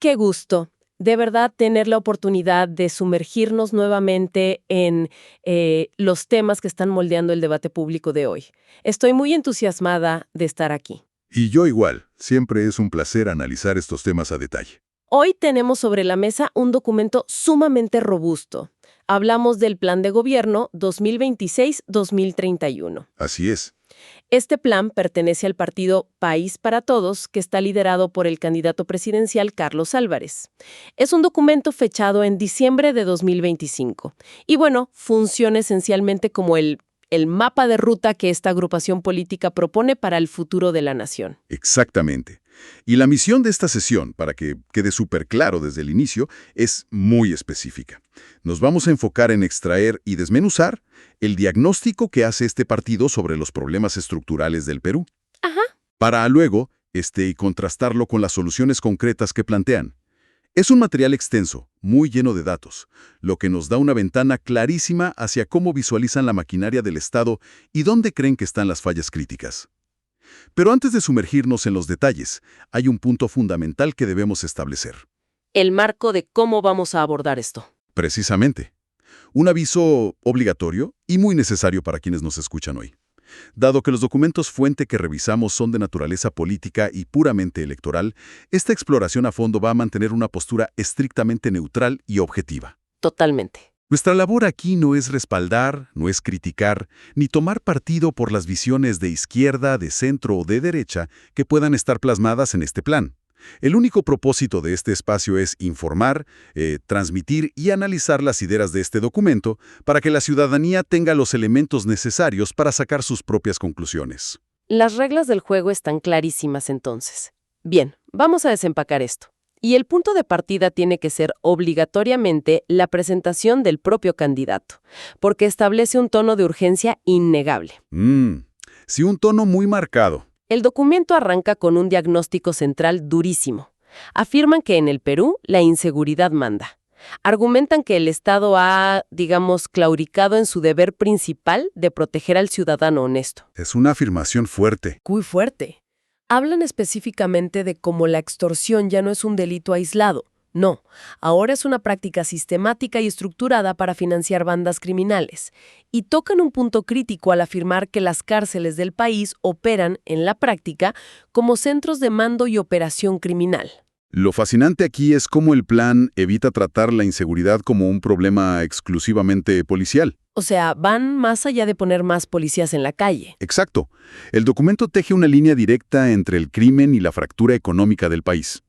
Qué gusto, de verdad, tener la oportunidad de sumergirnos nuevamente en los temas que están moldeando el debate público de hoy. Estoy muy entusiasmada de estar aquí. Y yo igual, siempre es un placer analizar estos temas a detalle. Hoy tenemos sobre la mesa un documento sumamente robusto. Hablamos del Plan de Gobierno 2026-2031. Así es. Este plan pertenece al partido País para Todos, que está liderado por el candidato presidencial Carlos Álvarez. Es un documento fechado en diciembre de 2025. Y bueno, funciona esencialmente como el mapa de ruta que esta agrupación política propone para el futuro de la nación. Exactamente. Y la misión de esta sesión, para que quede súper claro desde el inicio, es muy específica. Nos vamos a enfocar en extraer y desmenuzar el diagnóstico que hace este partido sobre los problemas estructurales del Perú. Ajá. Para luego, contrastarlo con las soluciones concretas que plantean. Es un material extenso, muy lleno de datos, lo que nos da una ventana clarísima hacia cómo visualizan la maquinaria del Estado y dónde creen que están las fallas críticas. Pero antes de sumergirnos en los detalles, hay un punto fundamental que debemos establecer. El marco de cómo vamos a abordar esto. Precisamente. Un aviso obligatorio y muy necesario para quienes nos escuchan hoy. Dado que los documentos fuente que revisamos son de naturaleza política y puramente electoral, esta exploración a fondo va a mantener una postura estrictamente neutral y objetiva. Totalmente. Nuestra labor aquí no es respaldar, no es criticar, ni tomar partido por las visiones de izquierda, de centro o de derecha que puedan estar plasmadas en este plan. El único propósito de este espacio es informar, transmitir y analizar las ideas de este documento para que la ciudadanía tenga los elementos necesarios para sacar sus propias conclusiones. Las reglas del juego están clarísimas entonces. Bien, vamos a desempacar esto. Y el punto de partida tiene que ser obligatoriamente la presentación del propio candidato, porque establece un tono de urgencia innegable. Sí, un tono muy marcado. El documento arranca con un diagnóstico central durísimo. Afirman que en el Perú la inseguridad manda. Argumentan que el Estado ha, digamos, claudicado en su deber principal de proteger al ciudadano honesto. Es una afirmación fuerte. Muy fuerte. Hablan específicamente de cómo la extorsión ya no es un delito aislado. No, ahora es una práctica sistemática y estructurada para financiar bandas criminales. Y tocan un punto crítico al afirmar que las cárceles del país operan, en la práctica, como centros de mando y operación criminal. Lo fascinante aquí es cómo el plan evita tratar la inseguridad como un problema exclusivamente policial. O sea, van más allá de poner más policías en la calle. Exacto. El documento teje una línea directa entre el crimen y la fractura económica del país.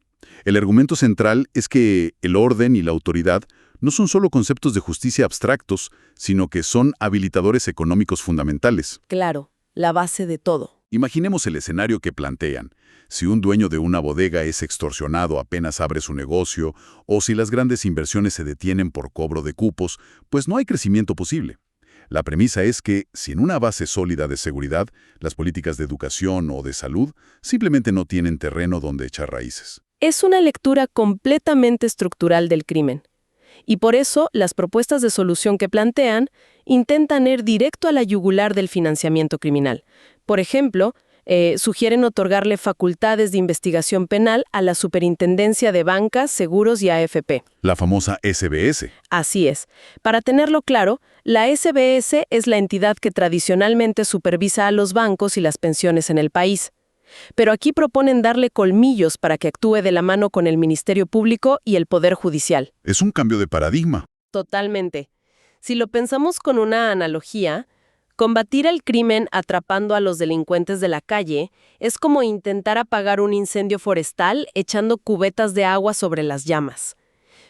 El argumento central es que el orden y la autoridad no son solo conceptos de justicia abstractos, sino que son habilitadores económicos fundamentales. Claro, la base de todo. Imaginemos el escenario que plantean. Si un dueño de una bodega es extorsionado apenas abre su negocio, o si las grandes inversiones se detienen por cobro de cupos, pues no hay crecimiento posible. La premisa es que, sin una base sólida de seguridad, las políticas de educación o de salud simplemente no tienen terreno donde echar raíces. Es una lectura completamente estructural del crimen. Y por eso, las propuestas de solución que plantean intentan ir directo a la yugular del financiamiento criminal. Por ejemplo, sugieren otorgarle facultades de investigación penal a la Superintendencia de Bancas, Seguros y AFP. La famosa SBS. Así es. Para tenerlo claro, la SBS es la entidad que tradicionalmente supervisa a los bancos y las pensiones en el país. Pero aquí proponen darle colmillos para que actúe de la mano con el Ministerio Público y el Poder Judicial. Es un cambio de paradigma. Totalmente. Si lo pensamos con una analogía, combatir el crimen atrapando a los delincuentes de la calle es como intentar apagar un incendio forestal echando cubetas de agua sobre las llamas.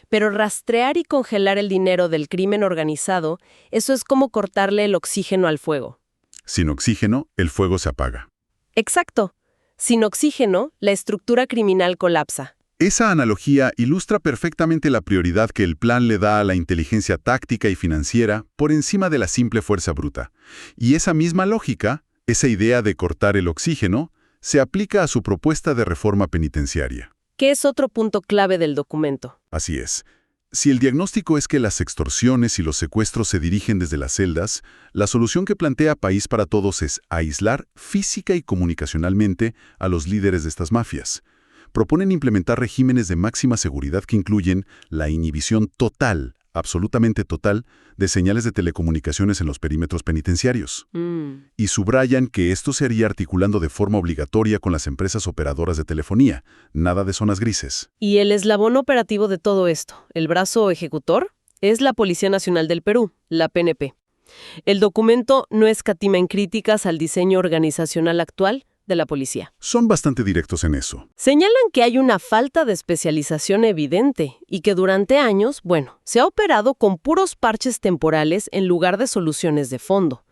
Pero rastrear y congelar el dinero del crimen organizado, eso es como cortarle el oxígeno al fuego. Sin oxígeno, el fuego se apaga. Exacto. Sin oxígeno, la estructura criminal colapsa. Esa analogía ilustra perfectamente la prioridad que el plan le da a la inteligencia táctica y financiera por encima de la simple fuerza bruta. Y esa misma lógica, esa idea de cortar el oxígeno, se aplica a su propuesta de reforma penitenciaria. Que es otro punto clave del documento. Así es. Si el diagnóstico es que las extorsiones y los secuestros se dirigen desde las celdas, la solución que plantea País para Todos es aislar física y comunicacionalmente a los líderes de estas mafias. proponen implementar regímenes de máxima seguridad que incluyen la inhibición total, absolutamente total, de señales de telecomunicaciones en los perímetros penitenciarios. Y subrayan que esto se haría articulando de forma obligatoria con las empresas operadoras de telefonía, nada de zonas grises. Y el eslabón operativo de todo esto, el brazo ejecutor, es la Policía Nacional del Perú, la PNP. El documento no escatima en críticas al diseño organizacional actual de la policía. Son bastante directos en eso. Señalan que hay una falta de especialización evidente y que durante años, se ha operado con puros parches temporales en lugar de soluciones de fondo.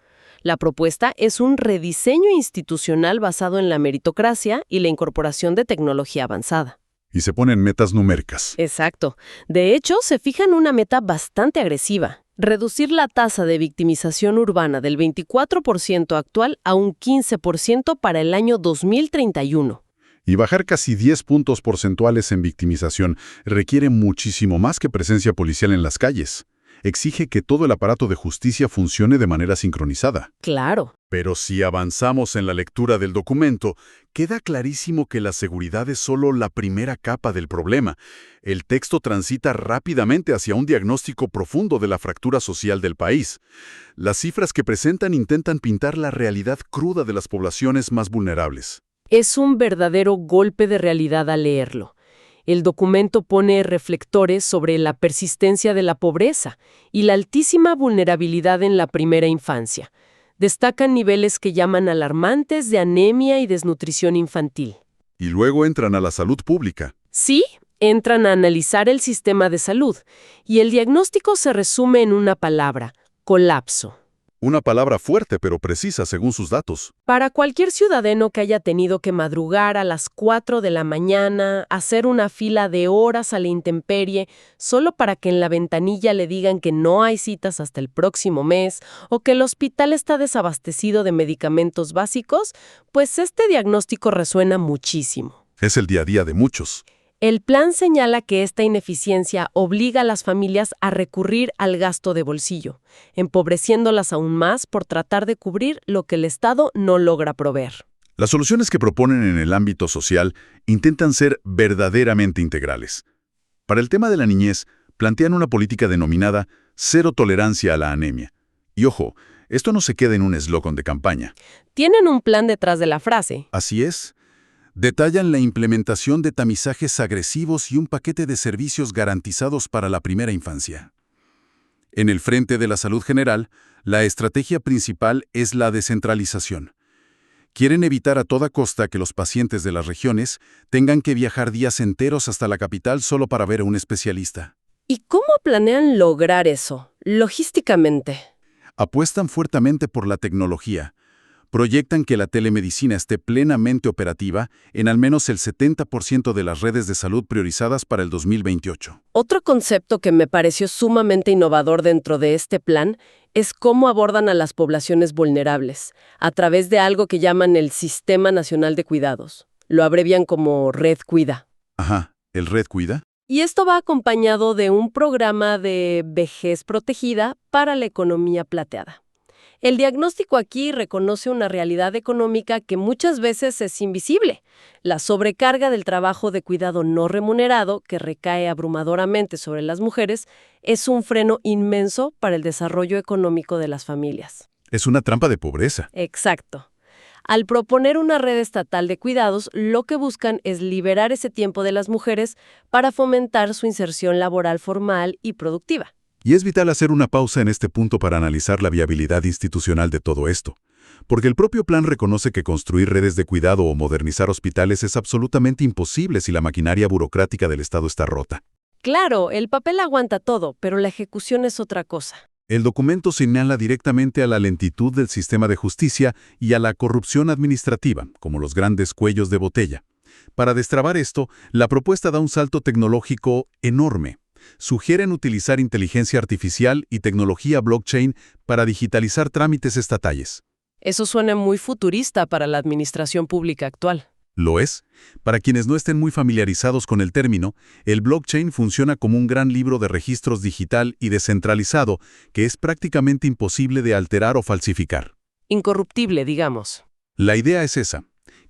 La propuesta es un rediseño institucional basado en la meritocracia y la incorporación de tecnología avanzada. Y se ponen metas numéricas. Exacto. De hecho, se fijan una meta bastante agresiva: reducir la tasa de victimización urbana del 24% actual a un 15% para el año 2031. Y bajar casi 10 puntos porcentuales en victimización requiere muchísimo más que presencia policial en las calles. Exige que todo el aparato de justicia funcione de manera sincronizada. Claro. Pero si avanzamos en la lectura del documento, queda clarísimo que la seguridad es solo la primera capa del problema. El texto transita rápidamente hacia un diagnóstico profundo de la fractura social del país. Las cifras que presentan intentan pintar la realidad cruda de las poblaciones más vulnerables. Es un verdadero golpe de realidad al leerlo. El documento pone reflectores sobre la persistencia de la pobreza y la altísima vulnerabilidad en la primera infancia. Destacan niveles que llaman alarmantes de anemia y desnutrición infantil. Y luego entran a la salud pública. Sí, entran a analizar el sistema de salud, y el diagnóstico se resume en una palabra: colapso. Una palabra fuerte pero precisa según sus datos. Para cualquier ciudadano que haya tenido que madrugar a las 4 de la mañana, hacer una fila de horas a la intemperie, solo para que en la ventanilla le digan que no hay citas hasta el próximo mes, o que el hospital está desabastecido de medicamentos básicos, pues este diagnóstico resuena muchísimo. Es el día a día de muchos. El plan señala que esta ineficiencia obliga a las familias a recurrir al gasto de bolsillo, empobreciéndolas aún más por tratar de cubrir lo que el Estado no logra proveer. Las soluciones que proponen en el ámbito social intentan ser verdaderamente integrales. Para el tema de la niñez, plantean una política denominada cero tolerancia a la anemia. Y ojo, esto no se queda en un eslogan de campaña. Tienen un plan detrás de la frase. Así es. Detallan la implementación de tamizajes agresivos y un paquete de servicios garantizados para la primera infancia. En el frente de la salud general, la estrategia principal es la descentralización. Quieren evitar a toda costa que los pacientes de las regiones tengan que viajar días enteros hasta la capital solo para ver a un especialista. ¿Y cómo planean lograr eso, logísticamente? Apuestan fuertemente por la tecnología. Proyectan que la telemedicina esté plenamente operativa en al menos el 70% de las redes de salud priorizadas para el 2028. Otro concepto que me pareció sumamente innovador dentro de este plan es cómo abordan a las poblaciones vulnerables, a través de algo que llaman el Sistema Nacional de Cuidados. Lo abrevian como Red Cuida. Ajá, ¿el Red Cuida? Y esto va acompañado de un programa de vejez protegida para la economía plateada. El diagnóstico aquí reconoce una realidad económica que muchas veces es invisible: la sobrecarga del trabajo de cuidado no remunerado, que recae abrumadoramente sobre las mujeres, es un freno inmenso para el desarrollo económico de las familias. Es una trampa de pobreza. Exacto. Al proponer una red estatal de cuidados, lo que buscan es liberar ese tiempo de las mujeres para fomentar su inserción laboral formal y productiva. Y es vital hacer una pausa en este punto para analizar la viabilidad institucional de todo esto, porque el propio plan reconoce que construir redes de cuidado o modernizar hospitales es absolutamente imposible si la maquinaria burocrática del Estado está rota. Claro, el papel aguanta todo, pero la ejecución es otra cosa. El documento señala directamente a la lentitud del sistema de justicia y a la corrupción administrativa, como los grandes cuellos de botella. Para destrabar esto, la propuesta da un salto tecnológico enorme. Sugieren utilizar inteligencia artificial y tecnología blockchain para digitalizar trámites estatales. Eso suena muy futurista para la administración pública actual. Lo es. Para quienes no estén muy familiarizados con el término, el blockchain funciona como un gran libro de registros digital y descentralizado que es prácticamente imposible de alterar o falsificar. Incorruptible, digamos. La idea es esa,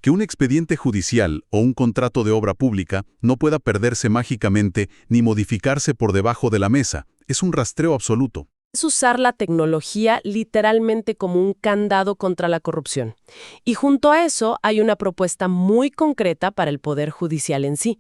Que un expediente judicial o un contrato de obra pública no pueda perderse mágicamente ni modificarse por debajo de la mesa. Es un rastreo absoluto. Es usar la tecnología literalmente como un candado contra la corrupción. Y junto a eso hay una propuesta muy concreta para el Poder Judicial en sí: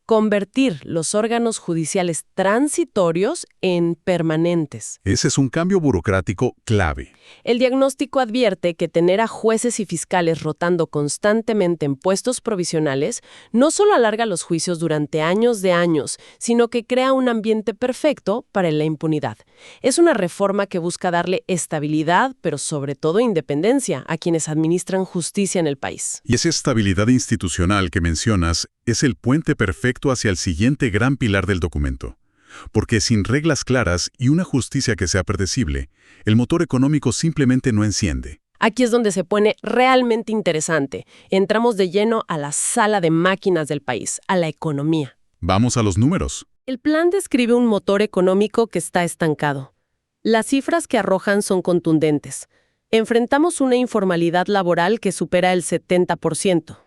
convertir los órganos judiciales transitorios en permanentes. Ese es un cambio burocrático clave. El diagnóstico advierte que tener a jueces y fiscales rotando constantemente en puestos provisionales no solo alarga los juicios durante años de años, sino que crea un ambiente perfecto para la impunidad. Es una reforma que busca darle estabilidad, pero sobre todo independencia, a quienes administran justicia en el país. Y esa estabilidad institucional que mencionas es el puente perfecto hacia el siguiente gran pilar del documento. Porque sin reglas claras y una justicia que sea predecible, el motor económico simplemente no enciende. Aquí es donde se pone realmente interesante. Entramos de lleno a la sala de máquinas del país, a la economía. Vamos a los números. El plan describe un motor económico que está estancado. Las cifras que arrojan son contundentes. Enfrentamos una informalidad laboral que supera el 70%.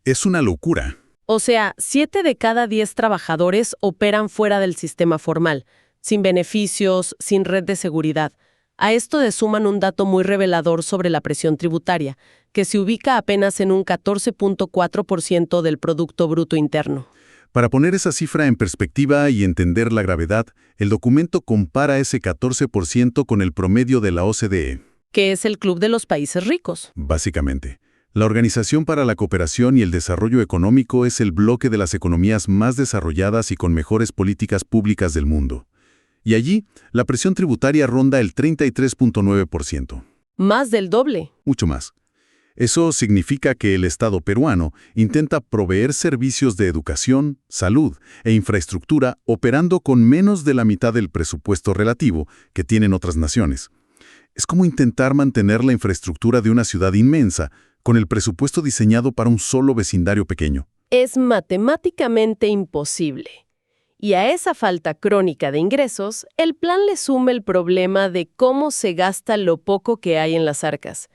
Es una locura. O sea, 7 de cada 10 trabajadores operan fuera del sistema formal, sin beneficios, sin red de seguridad. A esto le suman un dato muy revelador sobre la presión tributaria, que se ubica apenas en un 14.4% del Producto Bruto Interno. Para poner esa cifra en perspectiva y entender la gravedad, el documento compara ese 14% con el promedio de la OCDE. Que es el Club de los Países Ricos. Básicamente, la Organización para la Cooperación y el Desarrollo Económico es el bloque de las economías más desarrolladas y con mejores políticas públicas del mundo. Y allí, la presión tributaria ronda el 33.9%. Más del doble. Mucho más. Eso significa que el Estado peruano intenta proveer servicios de educación, salud e infraestructura operando con menos de la mitad del presupuesto relativo que tienen otras naciones. Es como intentar mantener la infraestructura de una ciudad inmensa con el presupuesto diseñado para un solo vecindario pequeño. Es matemáticamente imposible. Y a esa falta crónica de ingresos, el plan le suma el problema de cómo se gasta lo poco que hay en las arcas.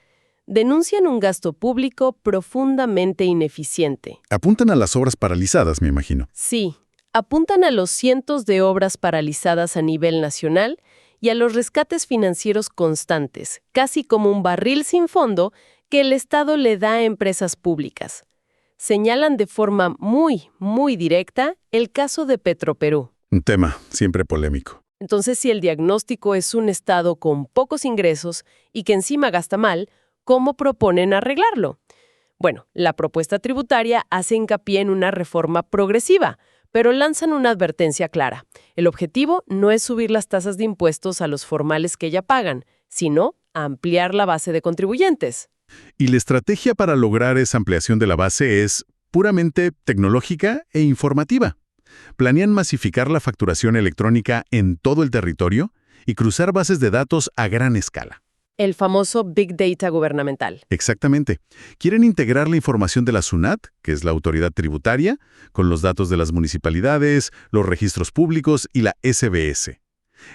Denuncian un gasto público profundamente ineficiente. Apuntan a las obras paralizadas, me imagino. Sí, apuntan a los cientos de obras paralizadas a nivel nacional y a los rescates financieros constantes, casi como un barril sin fondo que el Estado le da a empresas públicas. Señalan de forma muy directa el caso de Petroperú. Un tema siempre polémico. Entonces, si el diagnóstico es un Estado con pocos ingresos y que encima gasta mal, ¿cómo proponen arreglarlo? Bueno, la propuesta tributaria hace hincapié en una reforma progresiva, pero lanzan una advertencia clara. El objetivo no es subir las tasas de impuestos a los formales que ya pagan, sino ampliar la base de contribuyentes. Y la estrategia para lograr esa ampliación de la base es puramente tecnológica e informativa. Planean masificar la facturación electrónica en todo el territorio y cruzar bases de datos a gran escala. El famoso Big Data gubernamental. Exactamente. Quieren integrar la información de la SUNAT, que es la autoridad tributaria, con los datos de las municipalidades, los registros públicos y la SBS.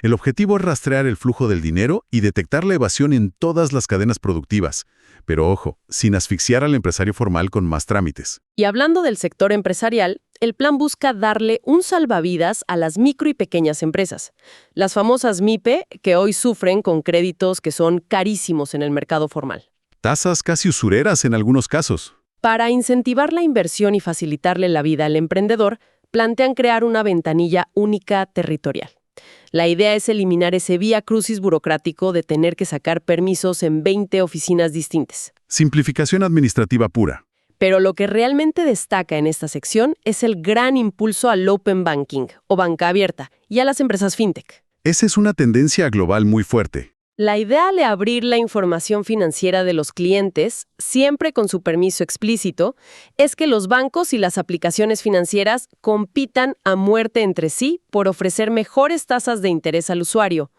El objetivo es rastrear el flujo del dinero y detectar la evasión en todas las cadenas productivas. Pero ojo, sin asfixiar al empresario formal con más trámites. Y hablando del sector empresarial, el plan busca darle un salvavidas a las micro y pequeñas empresas. Las famosas MIPE, que hoy sufren con créditos que son carísimos en el mercado formal. Tasas casi usureras en algunos casos. Para incentivar la inversión y facilitarle la vida al emprendedor, plantean crear una ventanilla única territorial. La idea es eliminar ese vía crucis burocrático de tener que sacar permisos en 20 oficinas distintas. Simplificación administrativa pura. Pero lo que realmente destaca en esta sección es el gran impulso al Open Banking, o banca abierta, y a las empresas fintech. Esa es una tendencia global muy fuerte. La idea de abrir la información financiera de los clientes, siempre con su permiso explícito, es que los bancos y las aplicaciones financieras compitan a muerte entre sí por ofrecer mejores tasas de interés al usuario.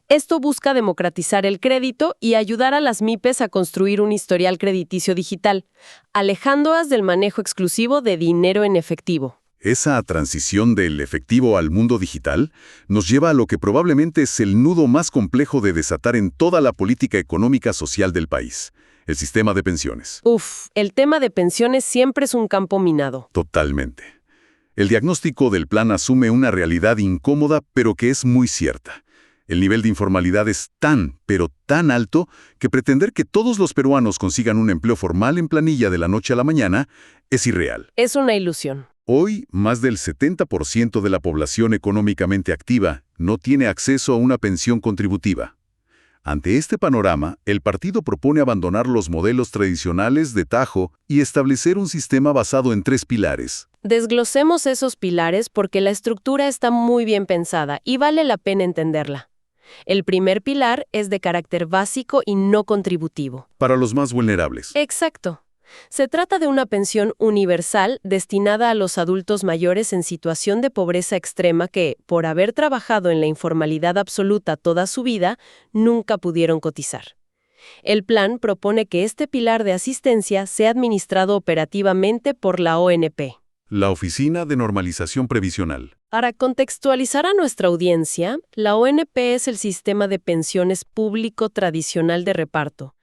Esto busca democratizar el crédito y ayudar a las MIPES a construir un historial crediticio digital, alejándolas del manejo exclusivo de dinero en efectivo. Esa transición del efectivo al mundo digital nos lleva a lo que probablemente es el nudo más complejo de desatar en toda la política económica social del país, el sistema de pensiones. Uf, el tema de pensiones siempre es un campo minado. Totalmente. El diagnóstico del plan asume una realidad incómoda, pero que es muy cierta. El nivel de informalidad es tan, pero tan alto, que pretender que todos los peruanos consigan un empleo formal en planilla de la noche a la mañana es irreal. Es una ilusión. Hoy, más del 70% de la población económicamente activa no tiene acceso a una pensión contributiva. Ante este panorama, el partido propone abandonar los modelos tradicionales de tajo y establecer un sistema basado en 3 pilares. Desglosemos esos pilares porque la estructura está muy bien pensada y vale la pena entenderla. El primer pilar es de carácter básico y no contributivo. Para los más vulnerables. Exacto. Se trata de una pensión universal destinada a los adultos mayores en situación de pobreza extrema que, por haber trabajado en la informalidad absoluta toda su vida, nunca pudieron cotizar. El plan propone que este pilar de asistencia sea administrado operativamente por la ONP. La Oficina de Normalización Previsional. Para contextualizar a nuestra audiencia, la ONP es el sistema de pensiones público tradicional de reparto.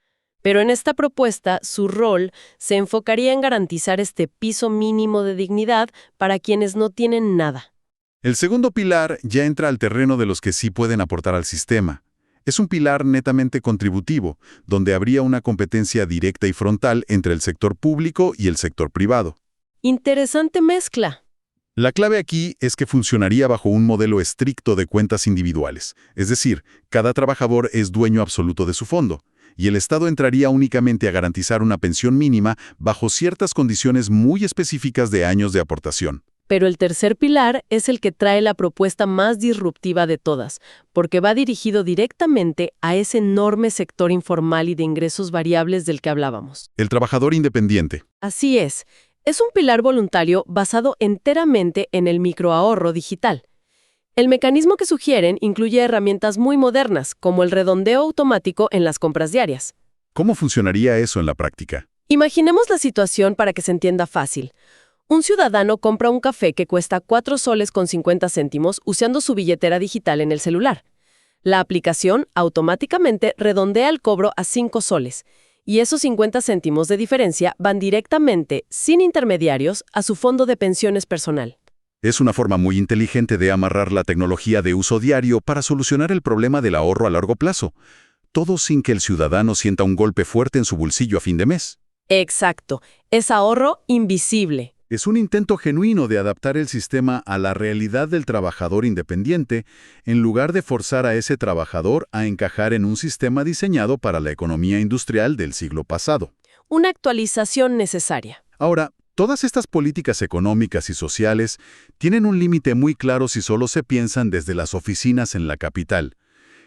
Pero en esta propuesta, su rol se enfocaría en garantizar este piso mínimo de dignidad para quienes no tienen nada. El segundo pilar ya entra al terreno de los que sí pueden aportar al sistema. Es un pilar netamente contributivo, donde habría una competencia directa y frontal entre el sector público y el sector privado. Interesante mezcla. La clave aquí es que funcionaría bajo un modelo estricto de cuentas individuales, es decir, cada trabajador es dueño absoluto de su fondo, y el Estado entraría únicamente a garantizar una pensión mínima bajo ciertas condiciones muy específicas de años de aportación. Pero el tercer pilar es el que trae la propuesta más disruptiva de todas, porque va dirigido directamente a ese enorme sector informal y de ingresos variables del que hablábamos. El trabajador independiente. Así es. Es un pilar voluntario basado enteramente en el microahorro digital. El mecanismo que sugieren incluye herramientas muy modernas, como el redondeo automático en las compras diarias. ¿Cómo funcionaría eso en la práctica? Imaginemos la situación para que se entienda fácil. Un ciudadano compra un café que cuesta 4 soles con 50 céntimos usando su billetera digital en el celular. La aplicación automáticamente redondea el cobro a 5 soles, y esos 50 céntimos de diferencia van directamente, sin intermediarios, a su fondo de pensiones personal. Es una forma muy inteligente de amarrar la tecnología de uso diario para solucionar el problema del ahorro a largo plazo, todo sin que el ciudadano sienta un golpe fuerte en su bolsillo a fin de mes. Exacto, es ahorro invisible. Es un intento genuino de adaptar el sistema a la realidad del trabajador independiente, en lugar de forzar a ese trabajador a encajar en un sistema diseñado para la economía industrial del siglo pasado. Una actualización necesaria. Ahora, todas estas políticas económicas y sociales tienen un límite muy claro si solo se piensan desde las oficinas en la capital.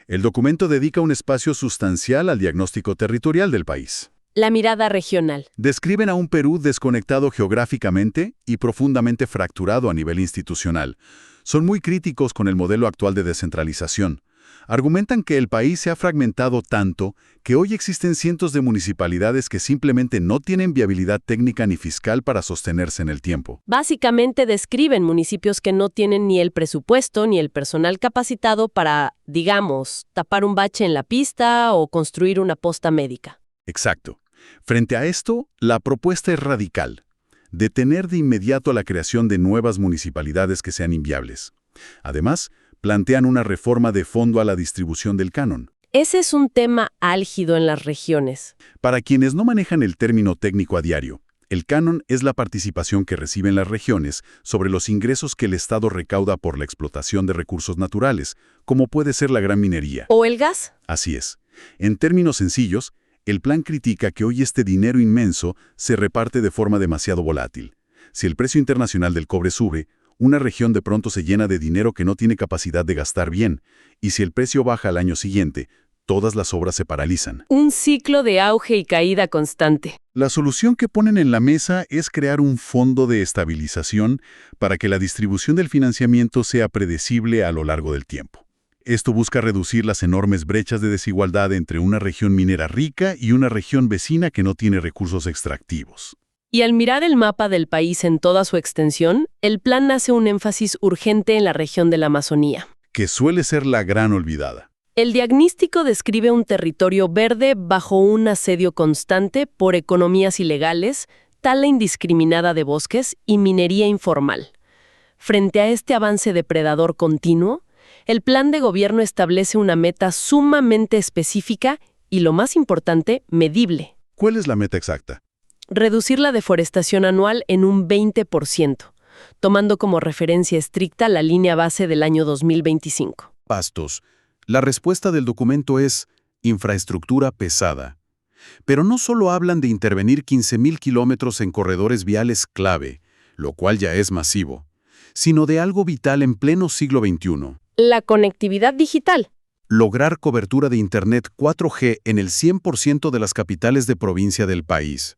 El documento dedica un espacio sustancial al diagnóstico territorial del país. La mirada regional. Describen a un Perú desconectado geográficamente y profundamente fracturado a nivel institucional. Son muy críticos con el modelo actual de descentralización. Argumentan que el país se ha fragmentado tanto que hoy existen cientos de municipalidades que simplemente no tienen viabilidad técnica ni fiscal para sostenerse en el tiempo. Básicamente describen municipios que no tienen ni el presupuesto ni el personal capacitado para, digamos, tapar un bache en la pista o construir una posta médica. Exacto. Frente a esto, la propuesta es radical: detener de inmediato la creación de nuevas municipalidades que sean inviables. Además, plantean una reforma de fondo a la distribución del canon. Ese es un tema álgido en las regiones. Para quienes no manejan el término técnico a diario, el canon es la participación que reciben las regiones sobre los ingresos que el Estado recauda por la explotación de recursos naturales, como puede ser la gran minería. ¿O el gas? Así es. En términos sencillos, el plan critica que hoy este dinero inmenso se reparte de forma demasiado volátil. Si el precio internacional del cobre sube, una región de pronto se llena de dinero que no tiene capacidad de gastar bien, y si el precio baja al año siguiente, todas las obras se paralizan. Un ciclo de auge y caída constante. La solución que ponen en la mesa es crear un fondo de estabilización para que la distribución del financiamiento sea predecible a lo largo del tiempo. Esto busca reducir las enormes brechas de desigualdad entre una región minera rica y una región vecina que no tiene recursos extractivos. Y al mirar el mapa del país en toda su extensión, el plan hace un énfasis urgente en la región de la Amazonía. Que suele ser la gran olvidada. El diagnóstico describe un territorio verde bajo un asedio constante por economías ilegales, tala indiscriminada de bosques y minería informal. Frente a este avance depredador continuo, el plan de gobierno establece una meta sumamente específica y, lo más importante, medible. ¿Cuál es la meta exacta? Reducir la deforestación anual en un 20%, tomando como referencia estricta la línea base del año 2025. Pastos. La respuesta del documento es infraestructura pesada. Pero no solo hablan de intervenir 15.000 kilómetros en corredores viales clave, lo cual ya es masivo, sino de algo vital en pleno siglo XXI. La conectividad digital. Lograr cobertura de Internet 4G en el 100% de las capitales de provincia del país.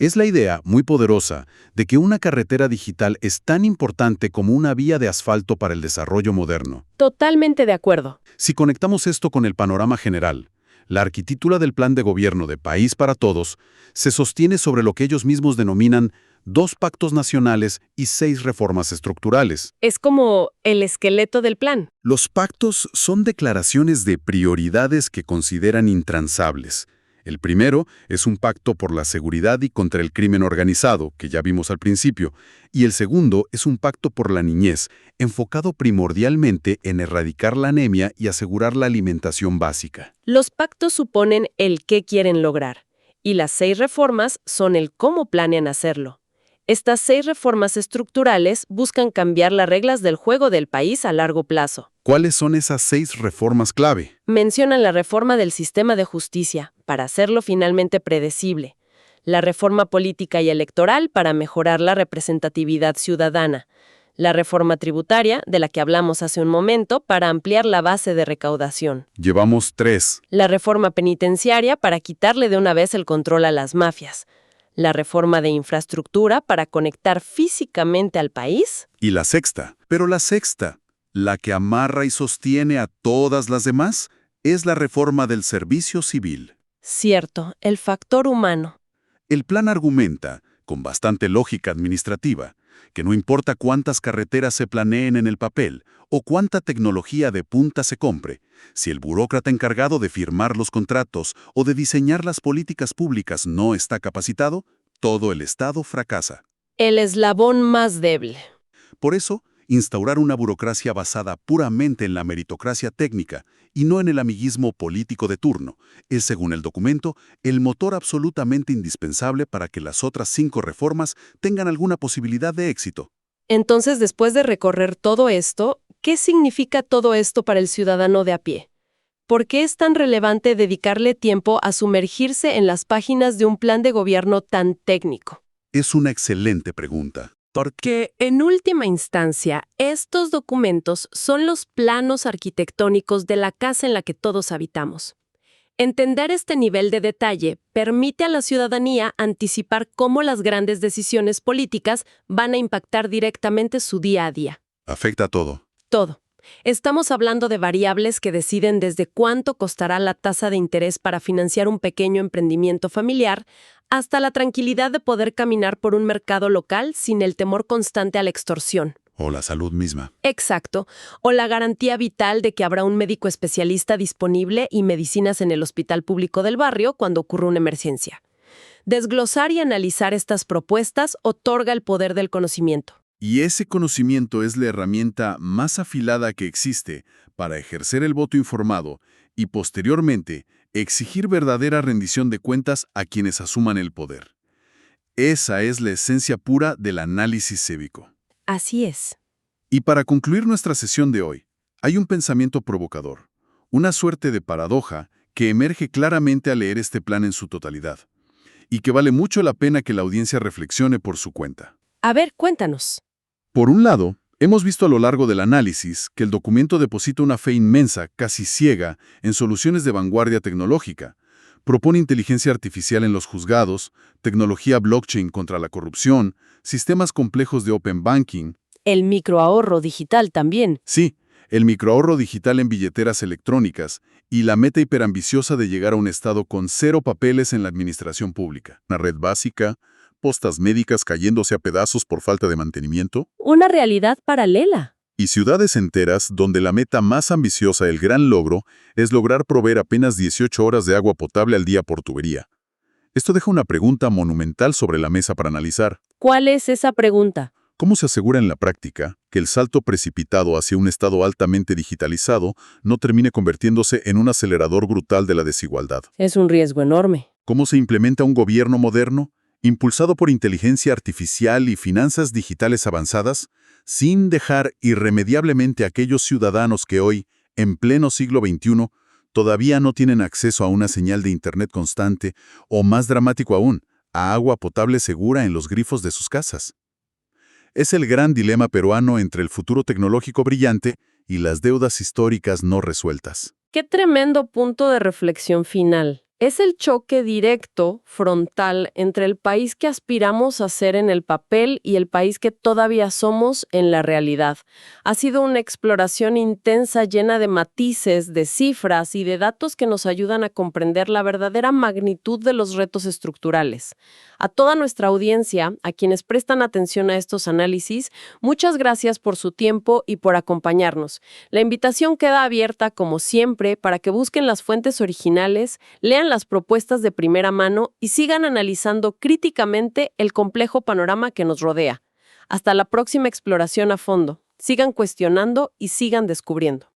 Es la idea, muy poderosa, de que una carretera digital es tan importante como una vía de asfalto para el desarrollo moderno. Totalmente de acuerdo. Si conectamos esto con el panorama general, la arquitectura del Plan de Gobierno de País para Todos se sostiene sobre lo que ellos mismos denominan 2 pactos nacionales y 6 reformas estructurales. Es como el esqueleto del plan. Los pactos son declaraciones de prioridades que consideran intransables. El primero es un pacto por la seguridad y contra el crimen organizado, que ya vimos al principio, y el segundo es un pacto por la niñez, enfocado primordialmente en erradicar la anemia y asegurar la alimentación básica. Los pactos suponen el qué quieren lograr, y las 6 reformas son el cómo planean hacerlo. Estas 6 reformas estructurales buscan cambiar las reglas del juego del país a largo plazo. ¿Cuáles son esas 6 reformas clave? Mencionan la reforma del sistema de justicia, para hacerlo finalmente predecible, la reforma política y electoral para mejorar la representatividad ciudadana, la reforma tributaria, de la que hablamos hace un momento, para ampliar la base de recaudación. Llevamos 3. La reforma penitenciaria para quitarle de una vez el control a las mafias. La reforma de infraestructura para conectar físicamente al país. Y la sexta. Pero la sexta, la que amarra y sostiene a todas las demás, es la reforma del servicio civil. Cierto, el factor humano. El plan argumenta, con bastante lógica administrativa, que no importa cuántas carreteras se planeen en el papel o cuánta tecnología de punta se compre, si el burócrata encargado de firmar los contratos o de diseñar las políticas públicas no está capacitado, todo el Estado fracasa. El eslabón más débil. Por eso, instaurar una burocracia basada puramente en la meritocracia técnica y no en el amiguismo político de turno es, según el documento, el motor absolutamente indispensable para que las otras 5 reformas tengan alguna posibilidad de éxito. Entonces, después de recorrer todo esto, ¿qué significa todo esto para el ciudadano de a pie? ¿Por qué es tan relevante dedicarle tiempo a sumergirse en las páginas de un plan de gobierno tan técnico? Es una excelente pregunta. Porque, en última instancia, estos documentos son los planos arquitectónicos de la casa en la que todos habitamos. Entender este nivel de detalle permite a la ciudadanía anticipar cómo las grandes decisiones políticas van a impactar directamente su día a día. Afecta a todo. Todo. Estamos hablando de variables que deciden desde cuánto costará la tasa de interés para financiar un pequeño emprendimiento familiar, hasta la tranquilidad de poder caminar por un mercado local sin el temor constante a la extorsión. O la salud misma. Exacto. O la garantía vital de que habrá un médico especialista disponible y medicinas en el hospital público del barrio cuando ocurra una emergencia. Desglosar y analizar estas propuestas otorga el poder del conocimiento. Y ese conocimiento es la herramienta más afilada que existe para ejercer el voto informado y, posteriormente, exigir verdadera rendición de cuentas a quienes asuman el poder. Esa es la esencia pura del análisis cívico. Así es. Y para concluir nuestra sesión de hoy, hay un pensamiento provocador, una suerte de paradoja que emerge claramente al leer este plan en su totalidad, y que vale mucho la pena que la audiencia reflexione por su cuenta. A ver, cuéntanos. Por un lado, hemos visto a lo largo del análisis que el documento deposita una fe inmensa, casi ciega, en soluciones de vanguardia tecnológica. Propone inteligencia artificial en los juzgados, tecnología blockchain contra la corrupción, sistemas complejos de open banking. El microahorro digital también. Sí, el microahorro digital en billeteras electrónicas y la meta hiperambiciosa de llegar a un estado con 0 papeles en la administración pública. Una red básica, postas médicas cayéndose a pedazos por falta de mantenimiento, Una realidad paralela. y ciudades enteras donde la meta más ambiciosa, el gran logro, es lograr proveer apenas 18 horas de agua potable al día por tubería. Esto deja una pregunta monumental sobre la mesa para analizar. ¿Cuál es esa pregunta? ¿Cómo se asegura en la práctica que el salto precipitado hacia un estado altamente digitalizado no termine convirtiéndose en un acelerador brutal de la desigualdad? Es un riesgo enorme. ¿Cómo se implementa un gobierno moderno, impulsado por inteligencia artificial y finanzas digitales avanzadas, sin dejar irremediablemente a aquellos ciudadanos que hoy, en pleno siglo XXI, todavía no tienen acceso a una señal de Internet constante o, más dramático aún, a agua potable segura en los grifos de sus casas? Es el gran dilema peruano entre el futuro tecnológico brillante y las deudas históricas no resueltas. Qué tremendo punto de reflexión final. Es el choque directo, frontal, entre el país que aspiramos a ser en el papel y el país que todavía somos en la realidad. Ha sido una exploración intensa llena de matices, de cifras y de datos que nos ayudan a comprender la verdadera magnitud de los retos estructurales. A toda nuestra audiencia, a quienes prestan atención a estos análisis, muchas gracias por su tiempo y por acompañarnos. La invitación queda abierta, como siempre, para que busquen las fuentes originales, lean las propuestas de primera mano y sigan analizando críticamente el complejo panorama que nos rodea. Hasta la próxima exploración a fondo. Sigan cuestionando y sigan descubriendo.